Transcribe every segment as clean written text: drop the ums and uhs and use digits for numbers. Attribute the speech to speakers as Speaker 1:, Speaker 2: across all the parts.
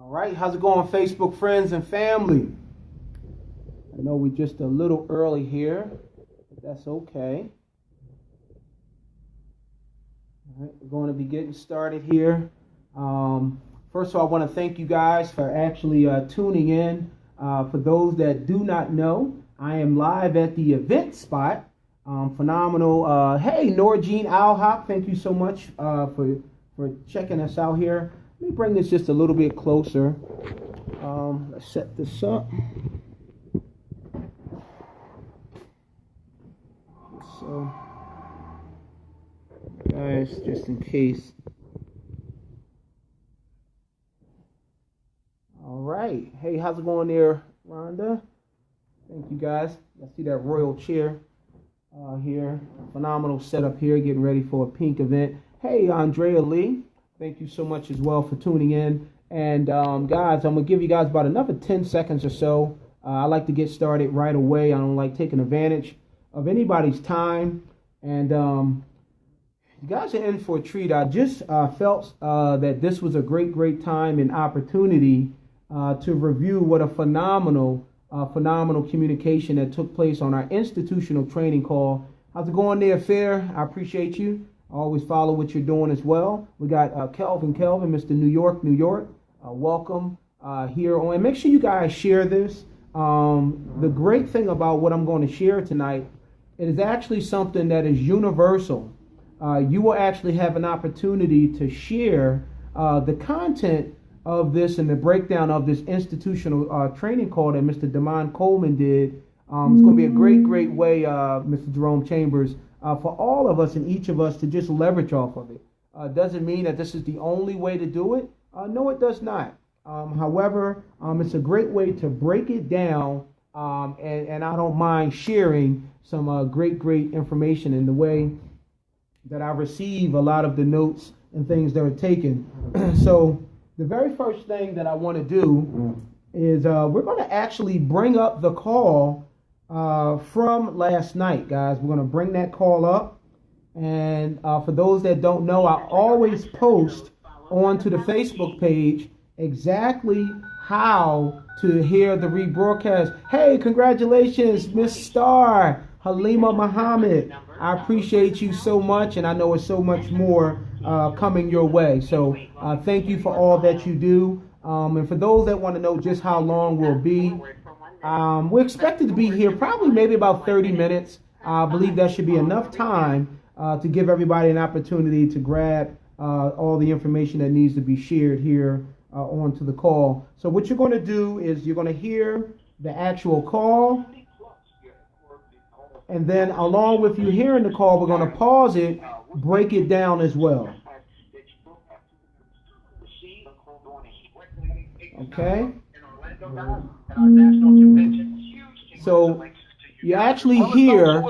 Speaker 1: All right, how's it going, Facebook friends and family? I know we're just a little early here, but that's okay. All right, we're going to be getting started here. First of all, I want to thank you guys for actually tuning in. For those that do not know, I am live at the event spot. Phenomenal. Hey, Norjean Alhop, thank you so much for checking us out here. Let me bring this just a little bit closer. Let's set this up. So, guys, just in case. All right. Hey, how's it going there, Rhonda? Thank you, guys. I see that royal chair here. Phenomenal setup here, getting ready for a pink event. Hey, Andrea Lee. Thank you so much as well for tuning in. And guys, I'm going to give you guys about another 10 seconds or so. I like to get started right away. I don't like taking advantage of anybody's time. And you guys are in for a treat. I just felt that this was a great time and opportunity to review what a phenomenal communication that took place on our institutional training call. How's it going there, Fair? I appreciate you. I always follow what you're doing as well. We got Kelvin, Mr. New York. Welcome here on. And make sure you guys share this. The great thing about what I'm going to share tonight, it is actually something that is universal. You will actually have an opportunity to share the content of this and the breakdown of this institutional training call that Mr. Damon Coleman did. It's going to be a great way, Mr. Jerome Chambers, for all of us and each of us to just leverage off of it. Doesn't mean that this is the only way to do it. No, it does not. However, it's a great way to break it down, and I don't mind sharing some great information in the way that I receive a lot of the notes and things that are taken. So the very first thing that I want to do is we're going to actually bring up the call from last night, guys. We're going to bring that call up. And for those that don't know, I always post onto the Facebook page exactly how to hear the rebroadcast. Hey, congratulations, Miss Star, Halima Muhammad. I appreciate you so much, and I know it's so much more coming your way. So thank you for all that you do. And for those that want to know just how long we'll be, we're expected to be here probably maybe about 30 minutes. I believe that should be enough time to give everybody an opportunity to grab all the information that needs to be shared here onto the call. So what you're going to do is you're going to hear the actual call. And then along with you hearing the call, we're going to pause it, break it down as well. Okay? So you actually hear,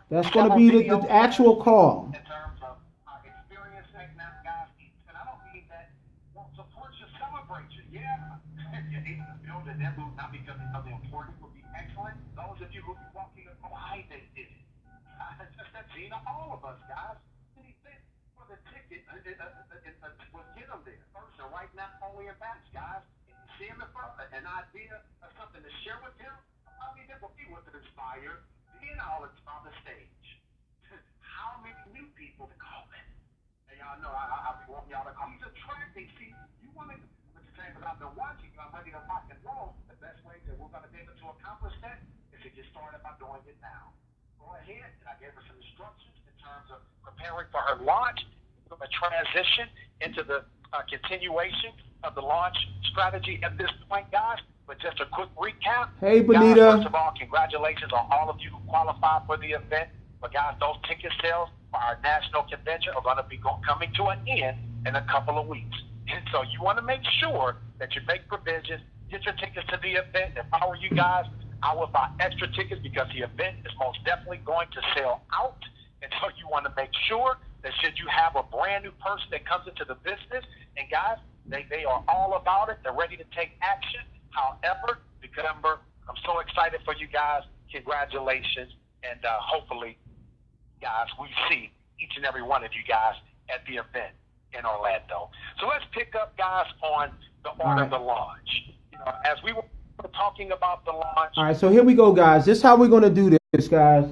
Speaker 1: that's going to be the actual call.
Speaker 2: All of us, guys, anything for the ticket, we'll get them there. First, and right now, only in batch, guys. If you see him in front of an idea or something to share with him, I mean, it will be what it inspired being all on the stage. How many new people to call in? And y'all know I be wanting y'all to call. He's attracting. See, you want to, Mr. Chambers, I've been watching you. I'm ready to rock and roll. The best way that we're going to be able to accomplish that is to get started by doing it now. Go ahead, and I gave her some instructions in terms of preparing for her launch. We're going to transition into the continuation of the launch strategy at this point, guys. But just a quick recap.
Speaker 1: Hey, Benita.
Speaker 2: Guys, first of all, congratulations on all of you who qualified for the event. But guys, those ticket sales for our national convention are going to be coming to an end in a couple of weeks. And so you want to make sure that you make provisions, get your tickets to the event. If I were you guys, I would buy extra tickets because the event is most definitely going to sell out. And so you want to make sure that should you have a brand new person that comes into the business, and guys, they are all about it. They're ready to take action. However, remember, I'm so excited for you guys. Congratulations. And hopefully, guys, we see each and every one of you guys at the event in Orlando. So let's pick up, guys, on the order of the launch. As we were talking about the launch.
Speaker 1: All right, so here we go, guys. This is how we're going to do this, guys.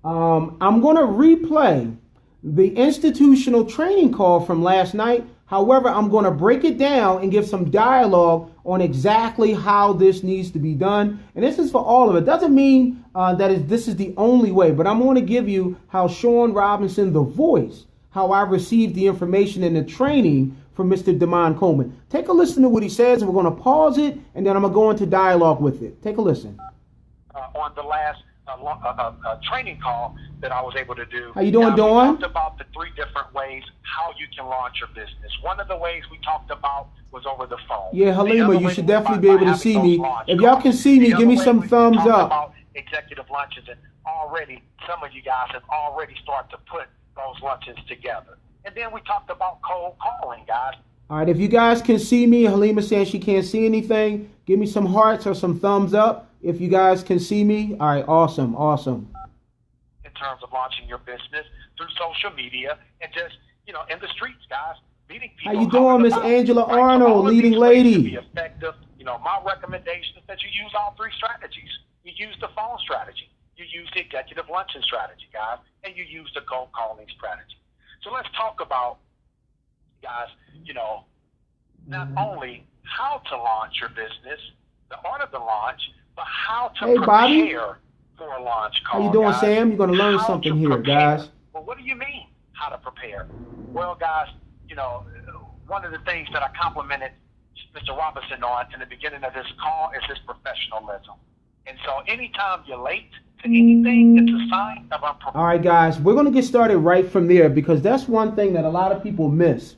Speaker 1: I'm going to replay the institutional training call from last night. However, I'm going to break it down and give some dialogue on exactly how this needs to be done. And this is for all of it. Doesn't mean this is the only way, but I'm going to give you how Shawn Robinson, the voice, how I received the information and the training from Mr. Damon Coleman. Take a listen to what he says, and we're going to pause it, and then I'm going to go into dialogue with it. Take a listen.
Speaker 2: On the last training call that I was able to do.
Speaker 1: How you doing, Dawn?
Speaker 2: We talked about the 3 different ways how you can launch your business. One of the ways we talked about was over the phone.
Speaker 1: Yeah, Halima, you should definitely be able to see me. If y'all can see me, give me some thumbs up.
Speaker 2: About executive lunches, and already some of you guys have already started to put those lunches together. And then we talked about cold calling, guys.
Speaker 1: All right, if you guys can see me, Halima saying she can't see anything, give me some hearts or some thumbs up if you guys can see me. All right, awesome.
Speaker 2: In terms of launching your business through social media and just, in the streets, guys, meeting people.
Speaker 1: How you doing, Miss Angela Arnold, leading lady?
Speaker 2: To be effective, my recommendation is that you use all 3 strategies. You use the phone strategy, you use the executive luncheon strategy, guys, and you use the cold calling strategy. So let's talk about, guys, not only how to launch your business, the order of the launch, but how to prepare for a launch call.
Speaker 1: How you doing,
Speaker 2: guys?
Speaker 1: Sam? You're going to learn something here, guys.
Speaker 2: Well, what do you mean, how to prepare? Well, guys, one of the things that I complimented Mr. Robinson on in the beginning of this call is his professionalism. And so anytime you're late to anything, it's a sign of unprofessionalism.
Speaker 1: All right, guys, we're going to get started right from there, because that's one thing that a lot of people miss.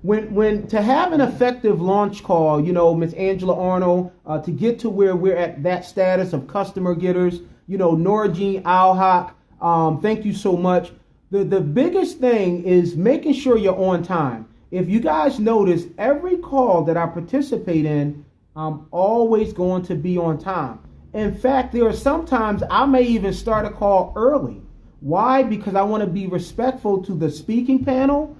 Speaker 1: When to have an effective launch call, Miss Angela Arnold, to get to where we're at that status of customer getters, Nora Jean Alhak, thank you so much. The biggest thing is making sure you're on time. If you guys notice, every call that I participate in, I'm always going to be on time. In fact, there are sometimes I may even start a call early. Why? Because I want to be respectful to the speaking panel.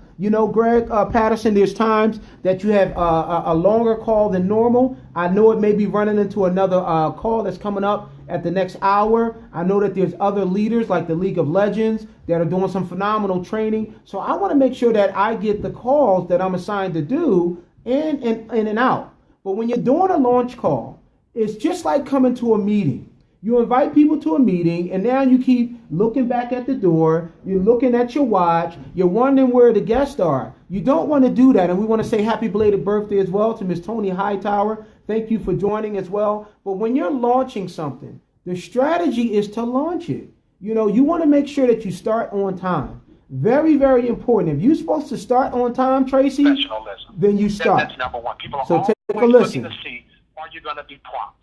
Speaker 1: Greg Patterson, there's times that you have a longer call than normal. I know it may be running into another call that's coming up at the next hour. I know that there's other leaders like the League of Legends that are doing some phenomenal training. So I want to make sure that I get the calls that I'm assigned to do in and out. But when you're doing a launch call, it's just like coming to a meeting. You invite people to a meeting, and now you keep looking back at the door. You're looking at your watch. You're wondering where the guests are. You don't want to do that. And we want to say happy belated birthday as well to Miss Tony Hightower. Thank you for joining as well. But when you're launching something, the strategy is to launch it. You want to make sure that you start on time. Very, very important. If you're supposed to start on time, Tracy, then you start.
Speaker 2: That's number one. People are
Speaker 1: so
Speaker 2: always
Speaker 1: take a listen.
Speaker 2: looking to see, are you going to be prompt?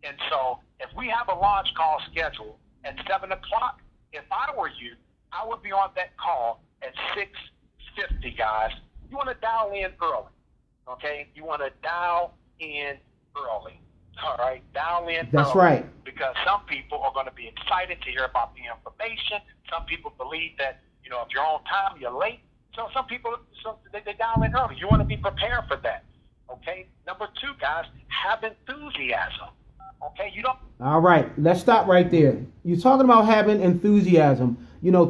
Speaker 2: And so if we have a launch call scheduled at 7 o'clock, if I were you, I would be on that call at 6:50, guys. You want to dial in early, okay? You want to dial in early, all right? Dial in
Speaker 1: That's
Speaker 2: early.
Speaker 1: right.
Speaker 2: Because some people are going to be excited to hear about the information. Some people believe that, if you're on time, you're late. So some people, they dial in early. You want to be prepared for that, okay? Number 2, guys, have enthusiasm. Okay, you don't.
Speaker 1: All right, let's stop right there. You're talking about having enthusiasm.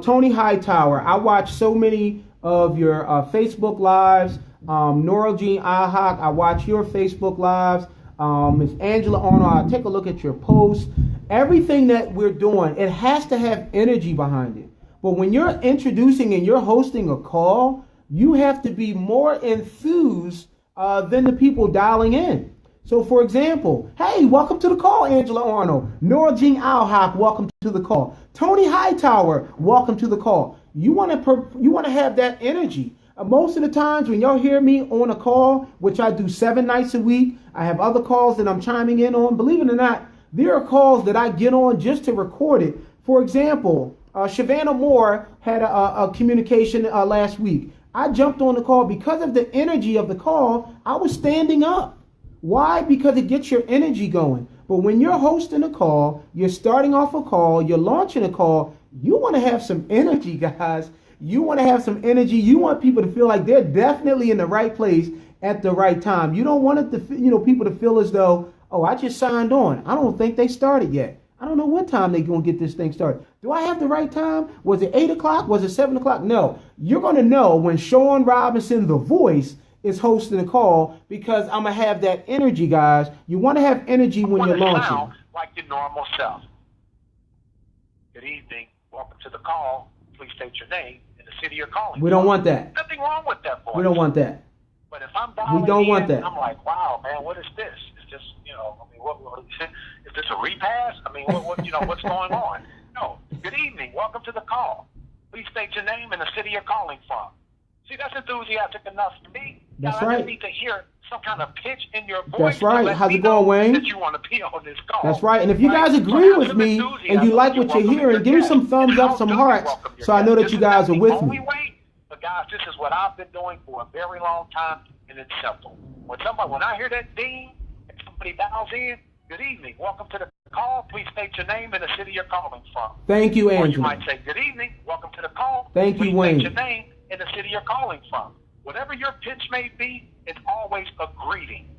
Speaker 1: Tony Hightower, I watch so many of your Facebook lives. Nora Jean Ahak, I watch your Facebook lives. Miss Angela Arnold, I take a look at your posts. Everything that we're doing, it has to have energy behind it. But when you're introducing and you're hosting a call, you have to be more enthused than the people dialing in. So, for example, hey, welcome to the call, Angela Arnold. Nora Jean Alhak, welcome to the call. Tony Hightower, welcome to the call. You want to have that energy. Most of the times when y'all hear me on a call, which I do 7 nights a week, I have other calls that I'm chiming in on. Believe it or not, there are calls that I get on just to record it. For example, Shavannah Moore had a communication last week. I jumped on the call because of the energy of the call. I was standing up. Why? Because it gets your energy going. But when you're hosting a call, you're starting off a call, you're launching a call, you want to have some energy, guys. You want to have some energy. You want people to feel like they're definitely in the right place at the right time. You don't want it to, people to feel as though, oh, I just signed on. I don't think they started yet. I don't know what time they're going to get this thing started. Do I have the right time? Was it 8 o'clock? Was it 7 o'clock? No. You're going to know when Shawn Robinson, the voice, is hosting a call, because I'm going to have that energy, guys. You want to have energy when you're launching.
Speaker 2: Sound like your normal self. Good evening. Welcome to the call. Please state your name and the city you're calling.
Speaker 1: We don't want that.
Speaker 2: Nothing wrong with that voice.
Speaker 1: We don't want that.
Speaker 2: But if I'm dialing
Speaker 1: we don't want that.
Speaker 2: I'm like, wow, man, what is this? It's just, what is this a repass? I mean, what's going on? No. Good evening. Welcome to the call. Please state your name and the city you're calling from. See, that's enthusiastic enough for me.
Speaker 1: That's
Speaker 2: now,
Speaker 1: right.
Speaker 2: I just need to hear some kind of pitch in your voice.
Speaker 1: That's right. How's it going, Wayne?
Speaker 2: That you want to be on this call.
Speaker 1: That's right. And if you guys agree with me and you like what you're hearing, give me some thumbs up, some hearts, so I know that you guys are with me.
Speaker 2: But guys, this is what I've been doing for a very long time, and it's simple. When I hear that ding and somebody dials in, good evening, welcome to the call. Please state your name and the city you're calling from.
Speaker 1: Thank you, Angela.
Speaker 2: Or you might say, good evening, welcome to the call.
Speaker 1: Thank you, Wayne.
Speaker 2: Please state your name and the city you're calling from. Whatever your pitch may be, it's always a greeting.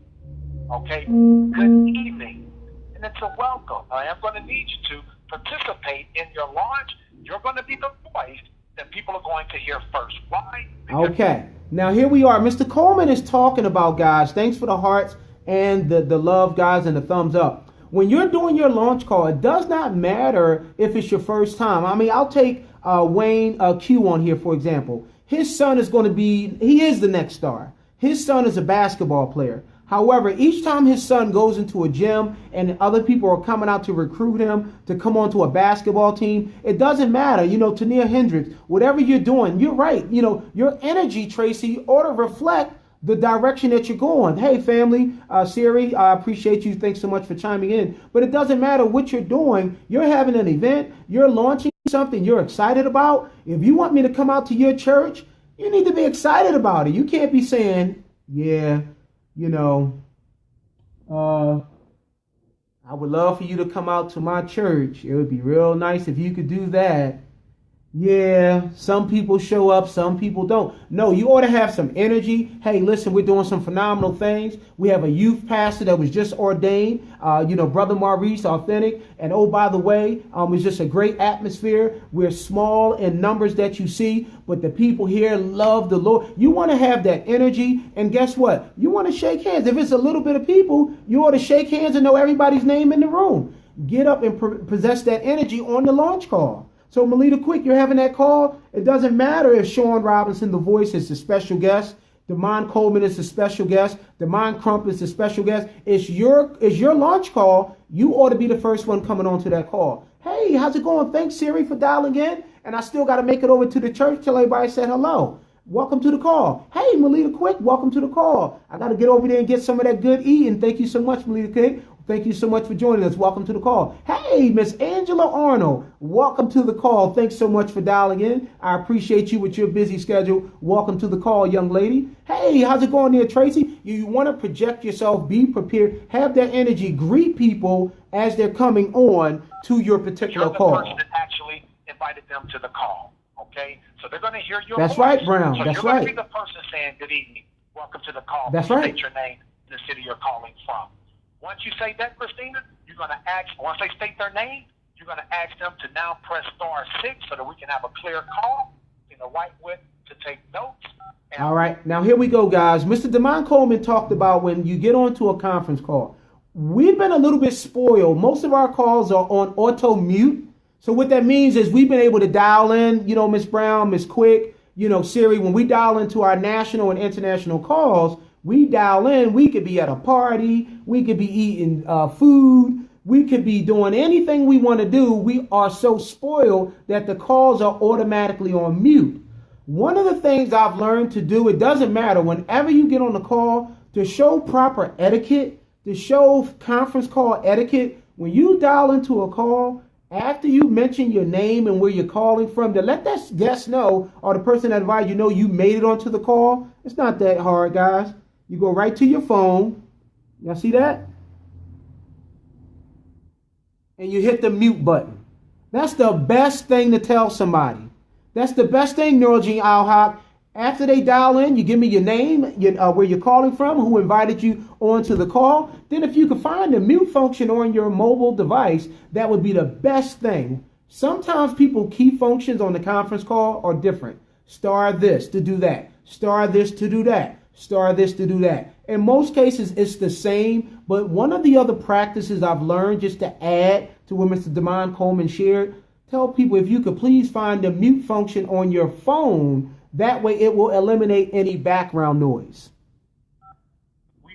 Speaker 2: Okay? Good evening. And it's a welcome. I am going to need you to participate in your launch. You're going to be the voice that people are going to hear first. Why? Because
Speaker 1: okay. Now, here we are. Mr. Coleman is talking about, guys, thanks for the hearts and the love, guys, and the thumbs up. When you're doing your launch call, it does not matter if it's your first time. I mean, I'll take Wayne Q on here, for example. His son is going to he is the next star. His son is a basketball player. However, each time his son goes into a gym and other people are coming out to recruit him to come onto a basketball team, it doesn't matter. Tania Hendricks, whatever you're doing, you're right. Your energy, Tracy, ought to reflect the direction that you're going. Hey, family, Siri, I appreciate you. Thanks so much for chiming in. But it doesn't matter what you're doing. You're having an event. You're launching something you're excited about. If you want me to come out to your church, you need to be excited about it. You can't be saying, yeah, I would love for you to come out to my church. It would be real nice if you could do that. Yeah, some people show up, some people don't. No, you ought to have some energy. Hey, listen, we're doing some phenomenal things. We have a youth pastor that was just ordained, Brother Maurice, authentic. And oh, by the way, it's just a great atmosphere. We're small in numbers that you see, but the people here love the Lord. You want to have that energy. And guess what? You want to shake hands. If it's a little bit of people, you ought to shake hands and know everybody's name in the room. Get up and possess that energy on the launch call. So, Melita Quick, you're having that call. It doesn't matter if Shawn Robinson, the voice, is the special guest. Demond Coleman is the special guest. Demond Crump is the special guest. It's your launch call. You ought to be the first one coming on to that call. Hey, how's it going? Thanks, Siri, for dialing in. And I still got to make it over to the church till everybody said hello. Welcome to the call. Hey, Melita Quick, welcome to the call. I got to get over there and get some of that good eating. Thank you so much, Melita Quick. Thank you so much for joining us. Welcome to the call. Hey, Miss Angela Arnold, welcome to the call. Thanks so much for dialing in. I appreciate you with your busy schedule. Welcome to the call, young lady. Hey, how's it going there, Tracy? You want to project yourself, be prepared, have that energy, greet people as they're coming on to your particular call.
Speaker 2: You're the person that actually invited them to the call, okay? So they're going to hear your
Speaker 1: That's
Speaker 2: voice.
Speaker 1: right, Brown.
Speaker 2: So
Speaker 1: That's
Speaker 2: you're going
Speaker 1: right.
Speaker 2: to be the person saying, good evening, welcome to the call.
Speaker 1: That's
Speaker 2: Please
Speaker 1: right.
Speaker 2: State your name and the city you're calling from. Once you say that, Christina, you're going to ask, once they state their name, you're going to ask them to now press *6 so that we can have a clear call in the right width to take notes.
Speaker 1: All right. Now, here we go, guys. Mr. Demond Coleman talked about when you get onto a conference call. We've been a little bit spoiled. Most of our calls are on auto mute. So what that means is we've been able to dial in, Miss Brown, Miss Quick, Siri, when we dial into our national and international calls, we dial in, we could be at a party, we could be eating food, we could be doing anything we want to do. We are so spoiled that the calls are automatically on mute. One of the things I've learned to do, it doesn't matter, whenever you get on the call, to show proper etiquette, to show conference call etiquette, when you dial into a call, after you mention your name and where you're calling from, to let that guest know, or the person that invited you know you made it onto the call. It's not that hard, guys. You go right to your phone. Y'all see that? And you hit the mute button. That's the best thing to tell somebody. That's the best thing, Neurogene Alhaq. After they dial in, you give me your name, where you're calling from, who invited you onto the call. Then if you can find the mute function on your mobile device, that would be the best thing. Sometimes people key functions on the conference call are different. Star this to do that. Star this to do that. Star this to do that. In most cases, it's the same. But one of the other practices I've learned, just to add to what Mr. Damon Coleman shared, tell people if you could please find the mute function on your phone. That way it will eliminate any background noise.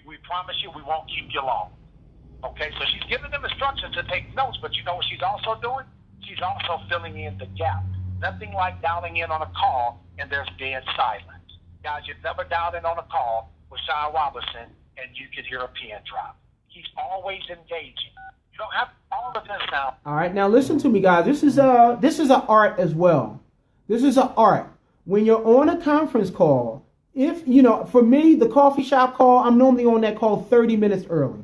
Speaker 2: We promise you we won't keep you long. Okay, so she's giving them instructions to take notes, but you know what she's also doing? She's also filling in the gap. Nothing like dialing in on a call and there's dead silence. Guys, you've never dialed in on a call with Shawn Robinson and you could hear a pin drop. He's always engaging. You don't have all of this now.
Speaker 1: All right, now listen to me, guys. This is an art as well. This is an art. When you're on a conference call, if, for me, the coffee shop call, I'm normally on that call 30 minutes early.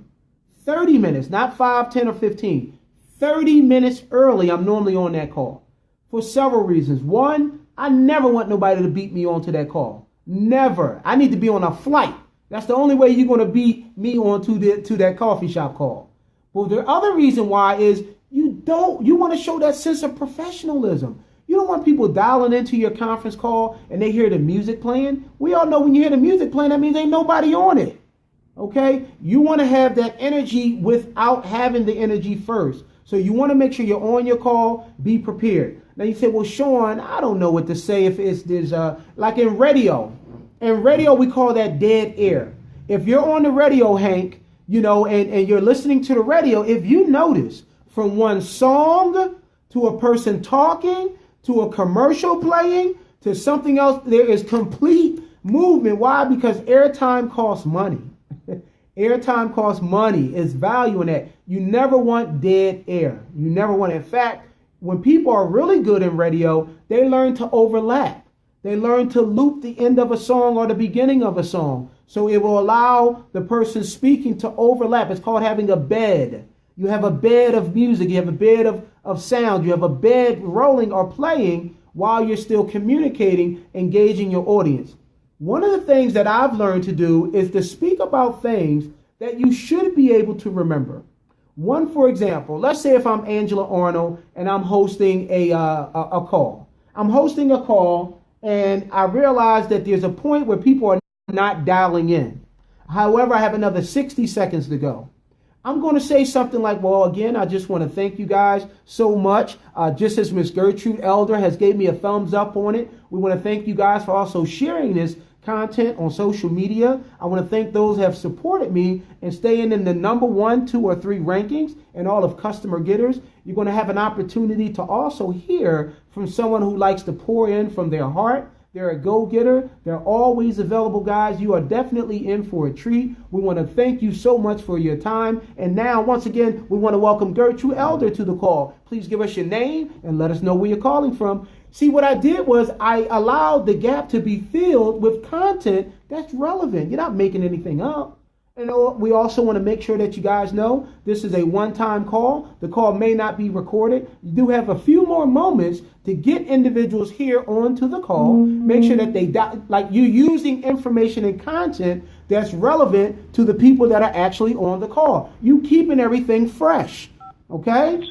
Speaker 1: 30 minutes, not 5, 10, or 15. 30 minutes early, I'm normally on that call for several reasons. One, I never want nobody to beat me onto that call. Never. I need to be on a flight. That's the only way you're going to beat me onto that coffee shop call. Well, the other reason why is you want to show that sense of professionalism. You don't want people dialing into your conference call and they hear the music playing. We all know when you hear the music playing, that means ain't nobody on it. Okay? You want to have that energy without having the energy first. So you want to make sure you're on your call, be prepared. Now you say, well, Shawn, I don't know what to say if there's like in radio. In radio, we call that dead air. If you're on the radio, Hank, and you're listening to the radio, if you notice from one song to a person talking, to a commercial playing, to something else, there is complete movement. Why? Because airtime costs money. Airtime costs money. It's value in that. You never want dead air. You never want it. In fact, when people are really good in radio, they learn to overlap. They learn to loop the end of a song or the beginning of a song. So it will allow the person speaking to overlap. It's called having a bed. You have a bed of music. You have a bed of sound. You have a bed rolling or playing while you're still communicating, engaging your audience. One of the things that I've learned to do is to speak about things that you should be able to remember. One, for example, let's say if I'm Angela Arnold and I'm hosting a call. I'm hosting a call and I realize that there's a point where people are not dialing in. However, I have another 60 seconds to go. I'm going to say something like, well, again, I just want to thank you guys so much. Just as Miss Gertrude Elder has gave me a thumbs up on it, we want to thank you guys for also sharing this content on social media. I want to thank those who have supported me and staying in the number 1, 2, or 3 rankings and all of customer getters. You're going to have an opportunity to also hear from someone who likes to pour in from their heart. They're a go-getter. They're always available, guys. You are definitely in for a treat. We want to thank you so much for your time. And now, once again, we want to welcome Gertrude Elder to the call. Please give us your name and let us know where you're calling from. See, what I did was I allowed the gap to be filled with content that's relevant. You're not making anything up. And we also want to make sure that you guys know this is a one-time call. The call may not be recorded. You do have a few more moments to get individuals here onto the call. Make sure that you're using information and content that's relevant to the people that are actually on the call. You keeping everything fresh, okay?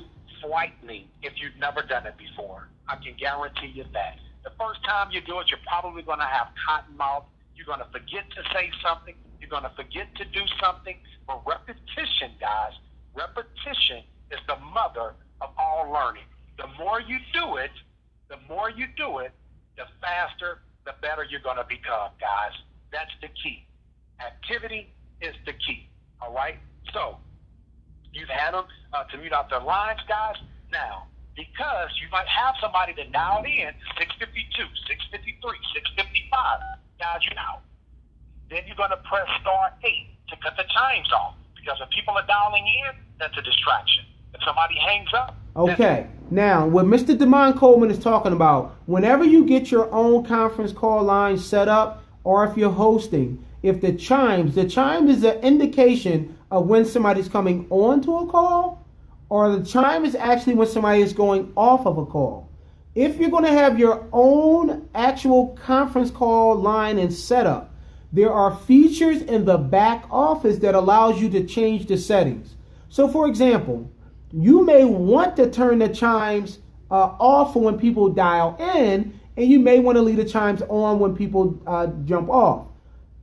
Speaker 2: Frightening if you've never done it before. I can guarantee you that. The first time you do it, you're probably going to have cotton mouth. You're going to forget to say something. You're going to forget to do something. But repetition, guys, repetition is the mother of all learning. The more you do it, the faster, the better you're going to become, guys. That's the key. Activity is the key, all right? So you've had them to mute out their lines, guys. Now, because you might have somebody that dialed in 652, 653, 655, guys, you're out. Then you're going to press star 8 to cut the chimes off. Because if people are dialing in, that's a distraction. If somebody hangs up.
Speaker 1: Okay. Now, what Mr. Damon Coleman is talking about, whenever you get your own conference call line set up, or if you're hosting, if the chime is an indication of when somebody's coming onto a call, or the chime is actually when somebody is going off of a call. If you're going to have your own actual conference call line and setup, there are features in the back office that allows you to change the settings. So for example, you may want to turn the chimes off for when people dial in, and you may want to leave the chimes on when people jump off.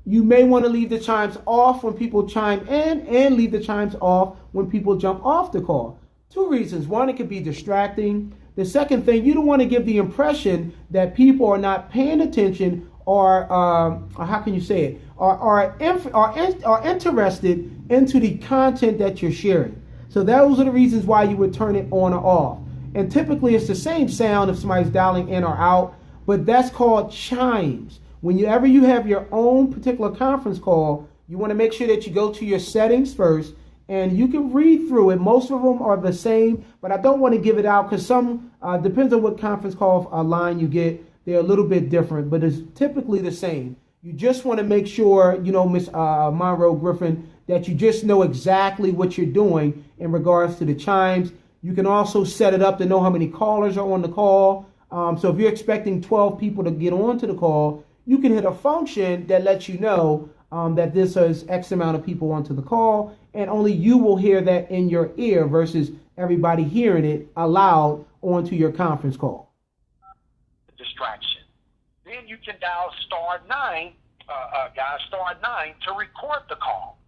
Speaker 1: You may want to leave the chimes off when people chime in and leave the chimes off when people jump off the call. Two reasons. One, it could be distracting. The second thing, you don't want to give the impression that people are not paying attention or how can you say it, are interested into the content that you're sharing. So those are the reasons why you would turn it on or off. And typically it's the same sound if somebody's dialing in or out, but that's called chimes. Whenever you have your own particular conference call, you want to make sure that you go to your settings first, and you can read through it. Most of them are the same, but I don't want to give it out because some, depends on what conference call line you get, they're a little bit different, but it's typically the same. You just want to make sure, Miss Monroe Griffin, that you just know exactly what you're doing in regards to the chimes. You can also set it up to know how many callers are on the call. So if you're expecting 12 people to get onto the call, you can hit a function that lets you know that this is X amount of people onto the call, and only you will hear that in your ear versus everybody hearing it aloud onto your conference call.
Speaker 2: Distraction. Then you can dial *9, *9 to record the call.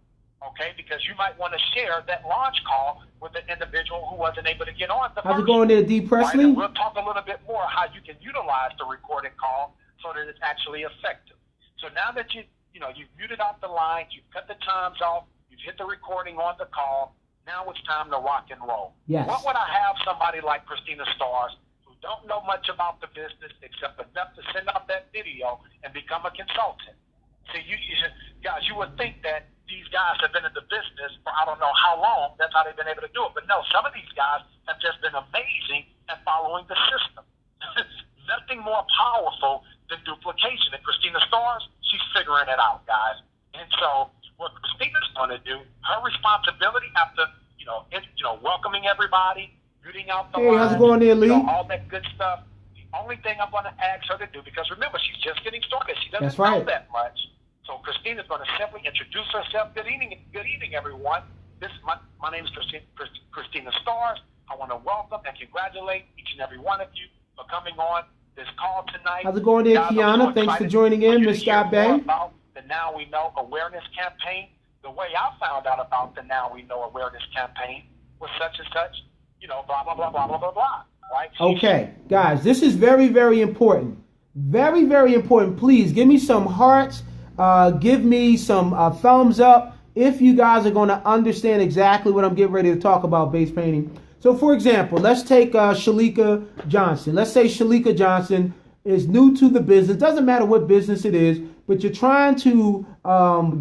Speaker 2: Okay, because you might want to share that launch call with an individual who wasn't able to get on.
Speaker 1: How's it going there, D. Presley?
Speaker 2: Right? We'll talk a little bit more how you can utilize the recorded call so that it's actually effective. So now that you've muted out the lines, you've cut the chimes off, you've hit the recording on the call, now it's time to rock and roll.
Speaker 1: Yes.
Speaker 2: What would I have somebody like Christina Stars, who don't know much about the business except enough to send out that video and become a consultant? See, guys, you would think that these guys have been in the business for I don't know how long. That's how they've been able to do it. But no, some of these guys have just been amazing at following the system. Nothing more powerful than duplication. And Christina Stars, she's figuring it out, guys. And so what Christina's going to do, her responsibility after, welcoming everybody, muting out the
Speaker 1: lines, how's it going there, Lee?
Speaker 2: All that good stuff. The only thing I'm going to ask her to do, because remember, she's just getting started. She doesn't know that much. So Christina's going to simply introduce herself. Good evening, everyone. My name is Christina Stars. I want to welcome and congratulate each and every one of you for coming on this call tonight.
Speaker 1: How's it going there, Kiana? Thanks for joining in, Ms. Scott Bay.
Speaker 2: About the Now We Know awareness campaign. The way I found out about the Now We Know awareness campaign was such and such, blah, blah, blah, blah, blah, blah, blah. Right?
Speaker 1: Okay, guys, this is very, very important. Very, very important. Please give me some hearts. Give me some thumbs up if you guys are going to understand exactly what I'm getting ready to talk about base painting. So, for example, let's take Shalika Johnson. Let's say Shalika Johnson is new to the business. Doesn't matter what business it is, but you're trying to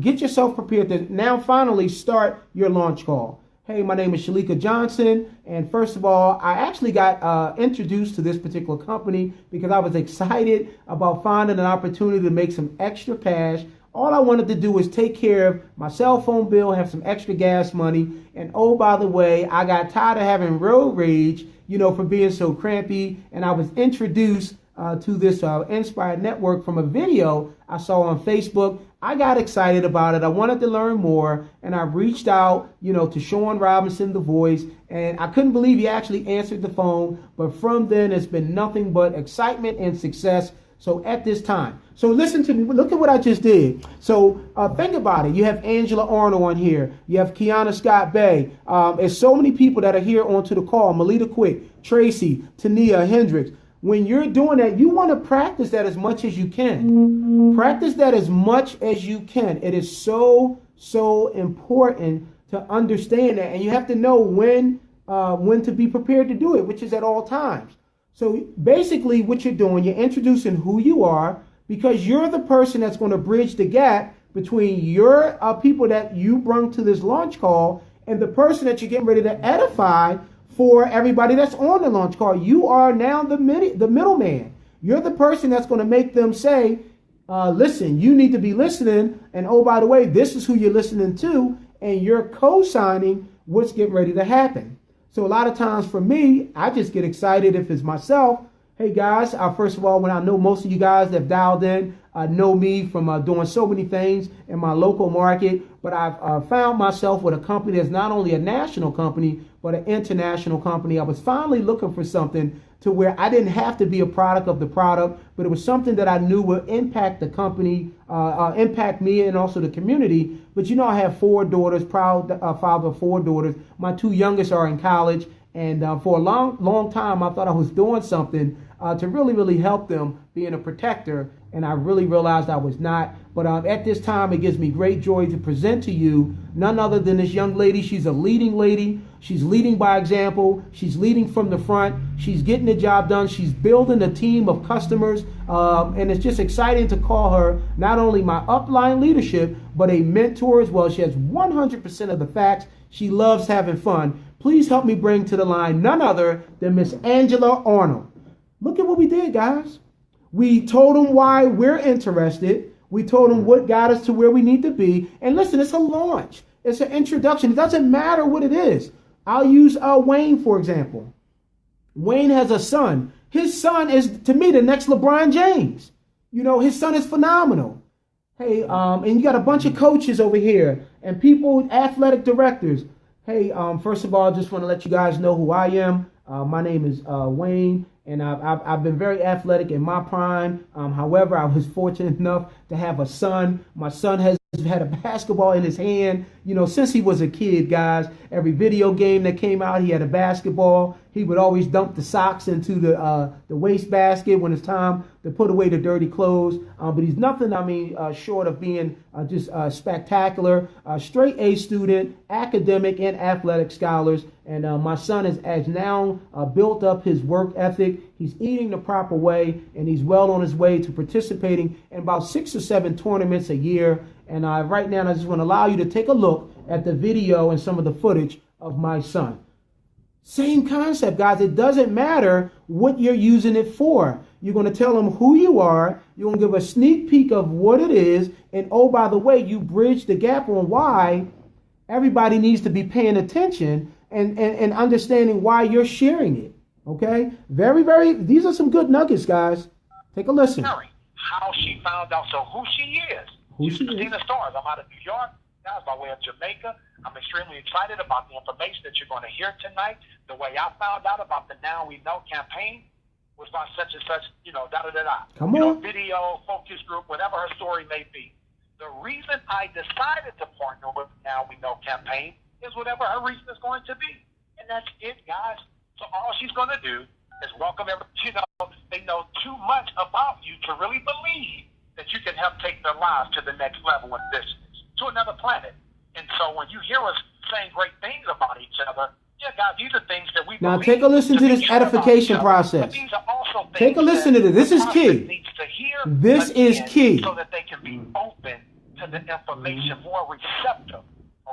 Speaker 1: get yourself prepared to now finally start your launch call. Hey, my name is Shalika Johnson, and first of all, I actually got introduced to this particular company because I was excited about finding an opportunity to make some extra cash. All I wanted to do was take care of my cell phone bill, have some extra gas money, and oh, by the way, I got tired of having road rage, for being so crampy, and I was introduced to this Inspired Network from a video I saw on Facebook. I got excited about it. I wanted to learn more, and I reached out, to Shawn Robinson, the voice, and I couldn't believe he actually answered the phone. But from then, it's been nothing but excitement and success. So at this time, so listen to me. Look at what I just did. So think about it. You have Angela Arnold on here. You have Kiana Scott Bay. There's so many people that are here onto the call. Melita Quick, Tracy, Tania Hendricks. When you're doing that, you want to practice that as much as you can. Practice that as much as you can. It is so, so important to understand that. And you have to know when to be prepared to do it, which is at all times. So basically what you're doing, you're introducing who you are, because you're the person that's going to bridge the gap between your people that you brought to this launch call and the person that you're getting ready to edify for everybody that's on the launch call. You are now the middleman. You're the person that's going to make them say, listen, you need to be listening. And oh, by the way, this is who you're listening to. And you're co-signing what's getting ready to happen. So a lot of times for me, I just get excited if it's myself. Hey guys, first of all, when I know most of you guys that have dialed in know me from doing so many things in my local market, but I've found myself with a company that's not only a national company, but an international company. I was finally looking for something to where I didn't have to be a product of the product, but it was something that I knew would impact the company, impact me and also the community. But you know, I have 4 daughters, proud father of 4 daughters. My 2 youngest are in college. And for a long time, I thought I was doing something to really help them, being a protector. And I really realized I was not. But at this time, it gives me great joy to present to you none other than this young lady. She's a leading lady. She's leading by example. She's leading from the front. She's getting the job done. She's building a team of customers. And it's just exciting to call her not only my upline leadership, but a mentor as well. She has 100% of the facts. She loves having fun. Please help me bring to the line none other than Miss Angela Arnold. Look at what we did, guys. We told them why we're interested. We told them what got us to where we need to be. And listen, it's a launch. It's an introduction. It doesn't matter what it is. I'll use Wayne, for example. Wayne has a son. His son is, to me, the next LeBron James. You know, his son is phenomenal. Hey, and you got a bunch of coaches over here and people, athletic directors. Hey, first of all, I just want to let you guys know who I am. My name is Wayne, and I've been very athletic in my prime. However, I was fortunate enough to have a son. My son has had a basketball in his hand, you know, since he was a kid, guys. Every video game that came out, he had a basketball. He would always dump the socks into the wastebasket when it's time to put away the dirty clothes. But he's nothing, short of being just spectacular. Straight A student, academic and athletic scholars. And my son has now built up his work ethic. He's eating the proper way, and he's well on his way to participating in about 6 or 7 tournaments a year. And right now, I just want to allow you to take a look at the video and some of the footage of my son. Same concept, guys. It doesn't matter what you're using it for. You're going to tell them who you are. You're going to give a sneak peek of what it is. And oh, by the way, you bridge the gap on why everybody needs to be paying attention and understanding why you're sharing it. Okay? These are some good nuggets, guys. Take a listen.
Speaker 2: How she found out, so who she is. She's Christina Stars. I'm out of New York. Guys, by way of Jamaica. I'm extremely excited about the information that you're going to hear tonight. The way I found out about the Now We Know campaign was by such and such,
Speaker 1: Come on.
Speaker 2: Video, focus group, whatever her story may be. The reason I decided to partner with the Now We Know campaign is whatever her reason is going to be. And that's it, guys. So all she's going to do is welcome everybody. They know too much about you to really believe that you can help take their lives to the next level in business, to another planet. And so when you hear us saying great things about each other, yeah, guys, these are things that we
Speaker 1: now take a listen to this edification process.
Speaker 2: These are also things
Speaker 1: take a listen to this. This is key.
Speaker 2: Needs to hear
Speaker 1: this is key.
Speaker 2: So that they can be open to the information, more receptive.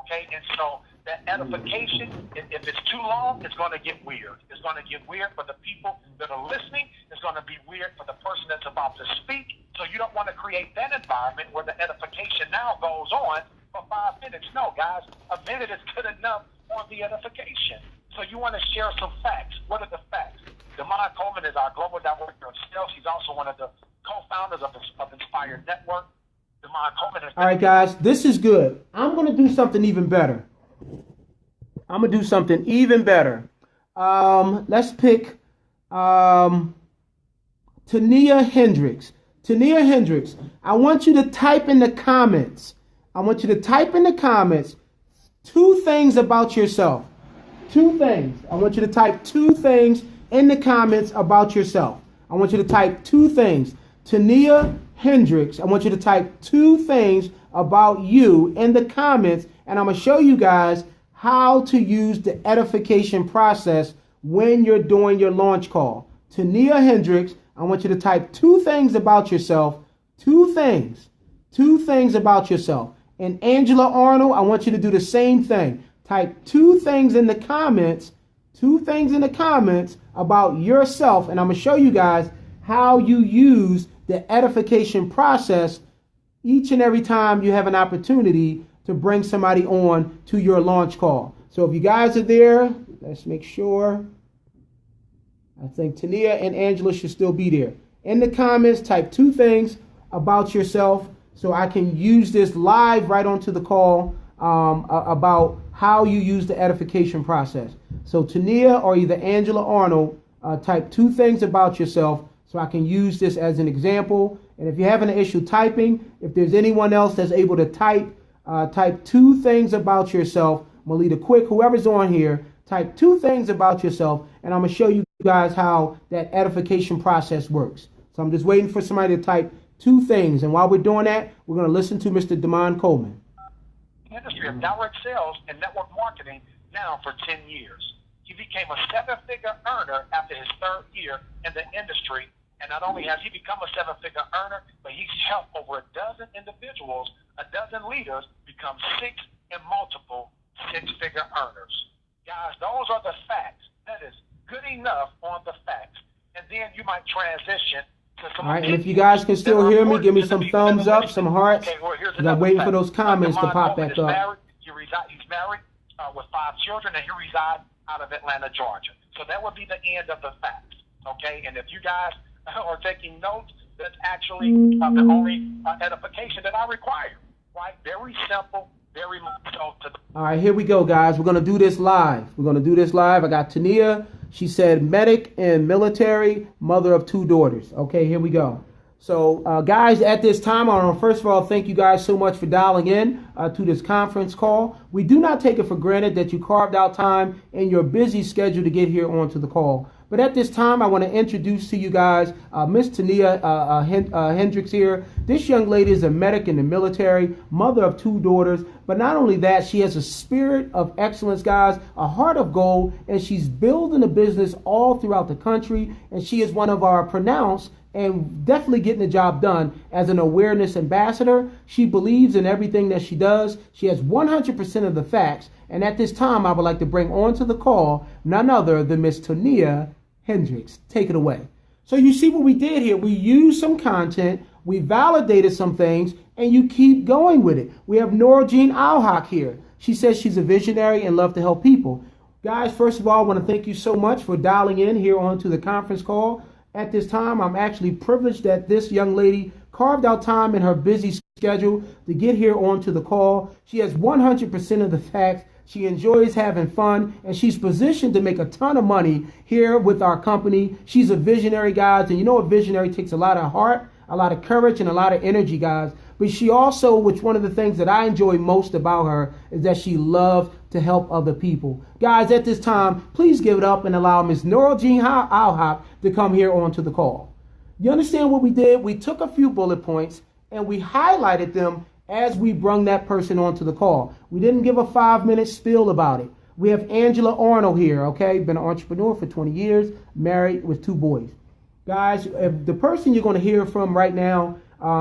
Speaker 2: Okay, and so that edification, if it's too long, it's going to get weird. It's going to get weird for the people that are listening. It's going to be weird for the person that's about to speak. So you don't want to create that environment where the edification now goes on for 5 minutes. No, guys, a minute is good enough on the edification. So you want to share some facts. What are the facts? Demond Coleman is our global director of sales. He's also one of the co-founders of Inspired Network. Demond Coleman is...
Speaker 1: All right, guys, this is good. I'm going to do something even better. Let's pick Tania Hendricks. Tania Hendricks, I want you to type in the comments. 2 things about yourself. 2 things. I want you to type 2 things in the comments about yourself. I want you to type 2 things. Tania Hendricks, I want you to type 2 things about you in the comments, and I'm going to show you guys how to use the edification process when you're doing your launch call. Tania Hendricks, I want you to type 2 things about yourself. 2 things. 2 things about yourself. And Angela Arnold, I want you to do the same thing. Type 2 things in the comments. 2 things in the comments about yourself. And I'm going to show you guys how you use the edification process each and every time you have an opportunity to bring somebody on to your launch call. So if you guys are there, let's make sure I think Tania and Angela should still be there. In the comments, type 2 things about yourself so I can use this live right onto the call about how you use the edification process. So Tania or either Angela Arnold, type 2 things about yourself so I can use this as an example. And if you're having an issue typing, if there's anyone else that's able to type 2 things about yourself, Melita Quick, whoever's on here, type 2 things about yourself, and I'm going to show you guys how that edification process works. So I'm just waiting for somebody to type 2 things. And while we're doing that, we're going to listen to Mr. Damon Coleman.
Speaker 2: Industry of direct sales and network marketing now for 10 years. He became a 7-figure earner after his 3rd year in the industry. And not only has he become a 7-figure earner, but he's helped over a dozen individuals, a dozen leaders become 6 and multiple 6-figure earners. Guys, those are the facts. That is good enough on the facts. And then you might transition to some.
Speaker 1: All right, and if you guys can still hear me, give me some thumbs up, some hearts.
Speaker 2: Okay, well,
Speaker 1: I'm waiting for those comments to pop back up.
Speaker 2: He's married with 5 children, and he resides out of Atlanta, Georgia. So that would be the end of the facts. Okay, and if you guys are taking notes, that's actually the only edification that I require. Right? Very simple. Very much so.
Speaker 1: All right, here we go, guys. We're going to do this live. I got Tania. She said medic and military, mother of 2 daughters. Okay, here we go. So, guys, at this time, I want to first of all thank you guys so much for dialing in to this conference call. We do not take it for granted that you carved out time in your busy schedule to get here onto the call. But at this time, I want to introduce to you guys Miss Tania Hendricks here. This young lady is a medic in the military, mother of 2 daughters. But not only that, she has a spirit of excellence, guys, a heart of gold, and she's building a business all throughout the country. And she is one of our pronounced and definitely getting the job done as an awareness ambassador. She believes in everything that she does. She has 100% of the facts. And at this time, I would like to bring on to the call none other than Miss Tania Hendricks. Take it away. So you see what we did here. We used some content, we validated some things, and you keep going with it. We have Nora Jean Alhak here. She says she's a visionary and love to help people. Guys, first of all, I want to thank you so much for dialing in here onto the conference call. At this time, I'm actually privileged that this young lady carved out time in her busy schedule to get here onto the call. She has 100% of the facts. She enjoys having fun, and she's positioned to make a ton of money here with our company. She's a visionary, guys, and you know a visionary takes a lot of heart, a lot of courage, and a lot of energy, guys. But she also, which one of the things that I enjoy most about her is that she loves to help other people. Guys, at this time, please give it up and allow Ms. Nora Jean Alhak to come here onto the call. You understand what we did? We took a few bullet points and we highlighted them as we brung that person onto the call. We didn't give a 5-minute spiel about it. We have Angela Arnold here, okay? Been an entrepreneur for 20 years, married with 2 boys. Guys, if the person you're going to hear from right now,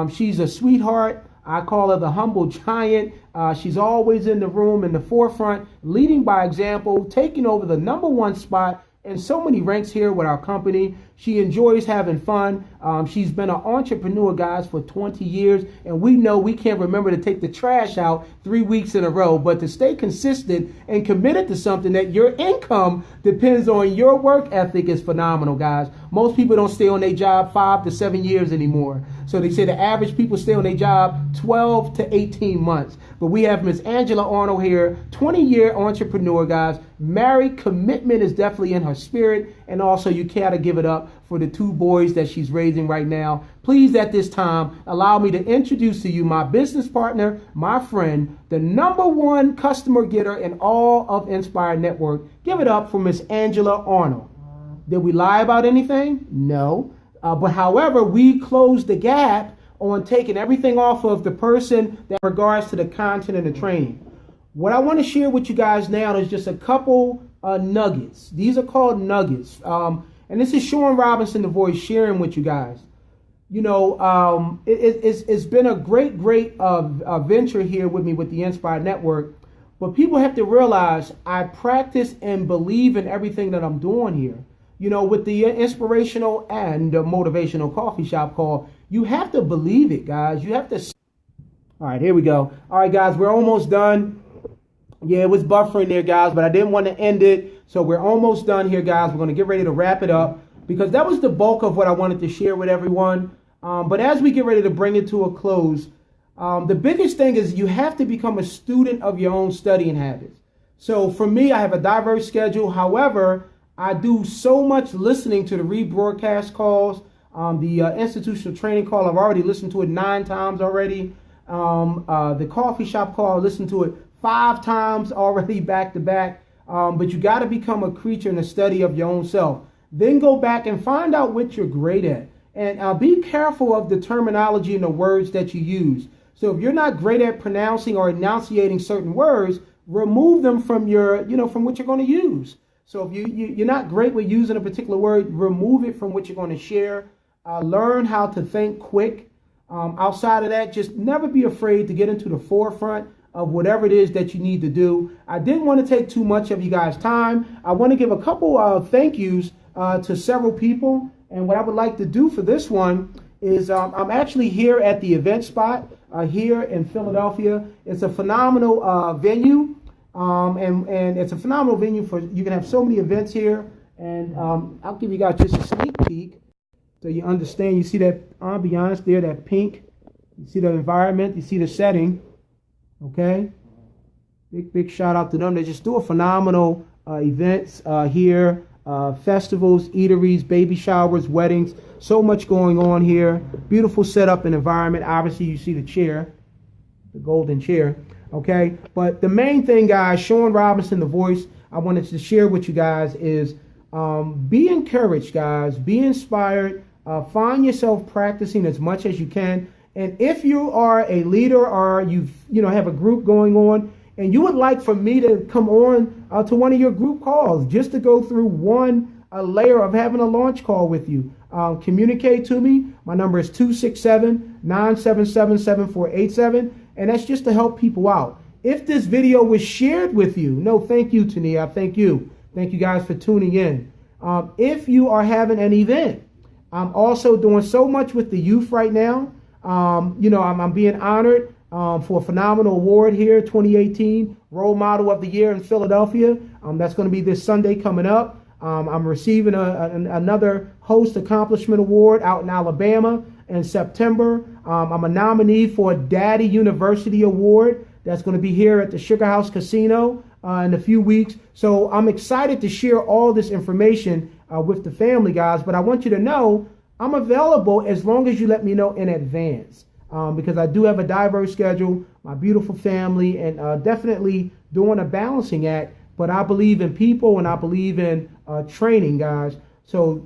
Speaker 1: she's a sweetheart. I call her the humble giant. She's always in the room, in the forefront, leading by example, taking over the #1 spot in so many ranks here with our company. She enjoys having fun. She's been an entrepreneur, guys, for 20 years. And we know we can't remember to take the trash out 3 weeks in a row. But to stay consistent and committed to something that your income depends on your work ethic is phenomenal, guys. Most people don't stay on their job 5 to 7 years anymore. So they say the average people stay on their job 12 to 18 months. But we have Miss Angela Arnold here, 20-year entrepreneur, guys. Married, commitment is definitely in her spirit. And also you gotta give it up for the 2 boys that she's raising right now. Please, at this time, allow me to introduce to you my business partner, my friend, the #1 customer getter in all of Inspire Network. Give it up for Miss Angela Arnold. Did we lie about anything? No. But however, we closed the gap on taking everything off of the person that regards to the content and the training. What I want to share with you guys now is just a couple nuggets. These are called nuggets. And this is Shawn Robinson, the voice, sharing with you guys. You know, it's been a great venture here with me with the Inspire Network. But people have to realize I practice and believe in everything that I'm doing here. You know, with the inspirational and motivational coffee shop call, you have to believe it, guys. You have to. All right, here we go. All right, guys, we're almost done. Yeah, it was buffering there, guys, but I didn't want to end it. So we're almost done here, guys. We're going to get ready to wrap it up. because that was the bulk of what I wanted to share with everyone. But as we get ready to bring it to a close, the biggest thing is you have to become a student of your own studying habits. So for me, I have a diverse schedule. However, I do so much listening to the rebroadcast calls, the institutional training call. I've already listened to it 9 times already. The coffee shop call, I listened to it 5 times already back to back. But you got to become a creature in the study of your own self. Then go back and find out what you're great at. And be careful of the terminology and the words that you use. So if you're not great at pronouncing or enunciating certain words, remove them from your, from what you're going to use. So if you're not great with using a particular word, remove it from what you're going to share. Learn how to think quick. Outside of that, just never be afraid to get into the forefront of whatever it is that you need to do. I didn't want to take too much of you guys' time. I want to give a couple of thank yous to several people. And what I would like to do for this one is I'm actually here at the event spot here in Philadelphia. It's a phenomenal venue. And it's a phenomenal venue for, you can have so many events here. And I'll give you guys just a sneak peek so you understand. You see that ambiance there, that pink. You see the environment. You see the setting. Okay. Big shout out to them. They just do a phenomenal events here. Festivals, eateries, baby showers, weddings. So much going on here. Beautiful setup and environment. Obviously, you see the chair, the golden chair. Okay. But the main thing, guys, Shawn Robinson, the voice, I wanted to share with you guys is be encouraged, guys. Be inspired. Find yourself practicing as much as you can. And if you are a leader or you have a group going on and you would like for me to come on to one of your group calls just to go through one layer of having a launch call with you, communicate to me. My number is 267-977-7487. And that's just to help people out. If this video was shared with you, no, thank you, Tania. Thank you. Thank you guys for tuning in. If you are having an event, I'm also doing so much with the youth right now. I'm being honored for a phenomenal award here, 2018 Role Model of the Year in Philadelphia. That's going to be this Sunday coming up. I'm receiving another Host Accomplishment Award out in Alabama in September. I'm a nominee for a Daddy University Award that's going to be here at the Sugar House Casino in a few weeks. So I'm excited to share all this information with the family, guys. But I want you to know I'm available as long as you let me know in advance, because I do have a diverse schedule, my beautiful family, and definitely doing a balancing act. But I believe in people and I believe in training, guys. So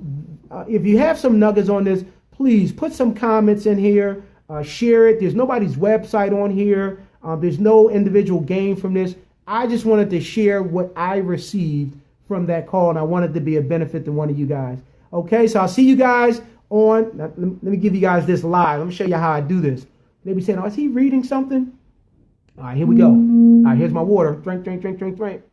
Speaker 1: if you have some nuggets on this, please put some comments in here, share it. There's nobody's website on here. There's no individual gain from this. I just wanted to share what I received from that call, and I wanted to be a benefit to one of you guys. Okay, so I'll see you guys on, let me give you guys this live. Let me show you how I do this. They be saying, oh, is he reading something? All right, here we go. All right, here's my water. Drink, drink, drink, drink, drink.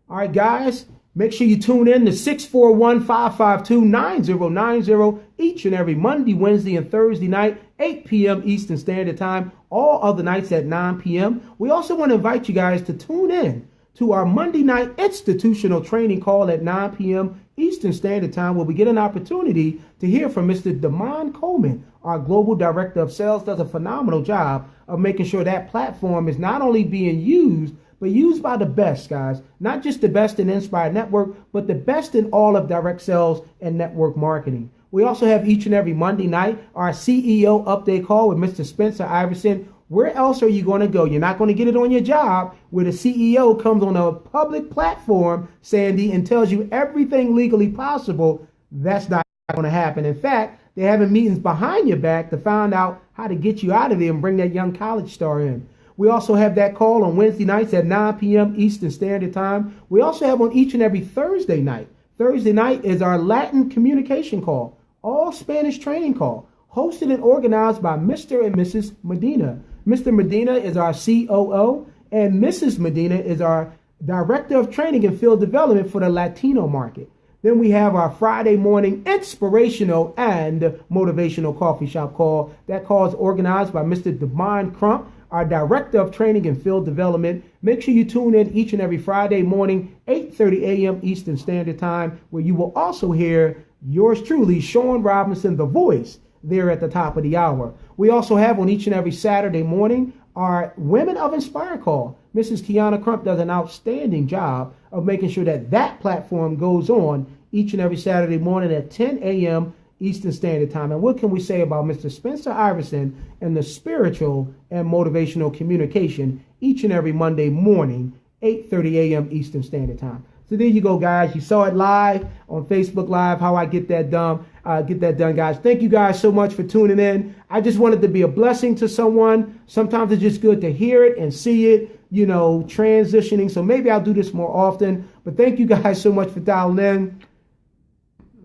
Speaker 1: All right, guys, make sure you tune in to 641-552-9090 each and every Monday, Wednesday, and Thursday night, 8 p.m. Eastern Standard Time, all other nights at 9 p.m. We also want to invite you guys to tune in to our Monday night institutional training call at 9 p.m. Eastern Standard Time, where we get an opportunity to hear from Mr. Damon Coleman, our Global Director of Sales. Does a phenomenal job of making sure that platform is not only being used, but used by the best, guys. Not just the best in Inspire Network, but the best in all of direct sales and network marketing. We also have each and every Monday night our CEO update call with Mr. Spencer Iverson. Where else are you going to go? You're not going to get it on your job where the CEO comes on a public platform, Sandy, and tells you everything legally possible. That's not going to happen. In fact, they're having meetings behind your back to find out how to get you out of there and bring that young college star in. We also have that call on Wednesday nights at 9 p.m. Eastern Standard Time. We also have on each and every Thursday night. Thursday night is our Latin communication call, all Spanish training call, hosted and organized by Mr. and Mrs. Medina. Mr. Medina is our COO, and Mrs. Medina is our Director of Training and Field Development for the Latino market. Then we have our Friday morning inspirational and motivational coffee shop call. That call is organized by Mr. Damon Crump, our Director of Training and Field Development. Make sure you tune in each and every Friday morning, 8:30 a.m. Eastern Standard Time, where you will also hear yours truly, Shawn Robinson, the voice, there at the top of the hour. We also have on each and every Saturday morning our Women of Inspire call. Mrs. Kiana Crump does an outstanding job of making sure that that platform goes on each and every Saturday morning at 10 a.m. Eastern Standard Time. And what can we say about Mr. Spencer Iverson and the spiritual and motivational communication each and every Monday morning, 8:30 a.m. Eastern Standard Time. So there you go, guys. You saw it live on Facebook Live, how I get that done. Guys. Thank you guys so much for tuning in. I just wanted to be a blessing to someone. Sometimes it's just good to hear it and see it, transitioning. So maybe I'll do this more often. But thank you guys so much for dialing in.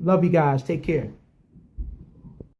Speaker 1: Love you guys. Take care.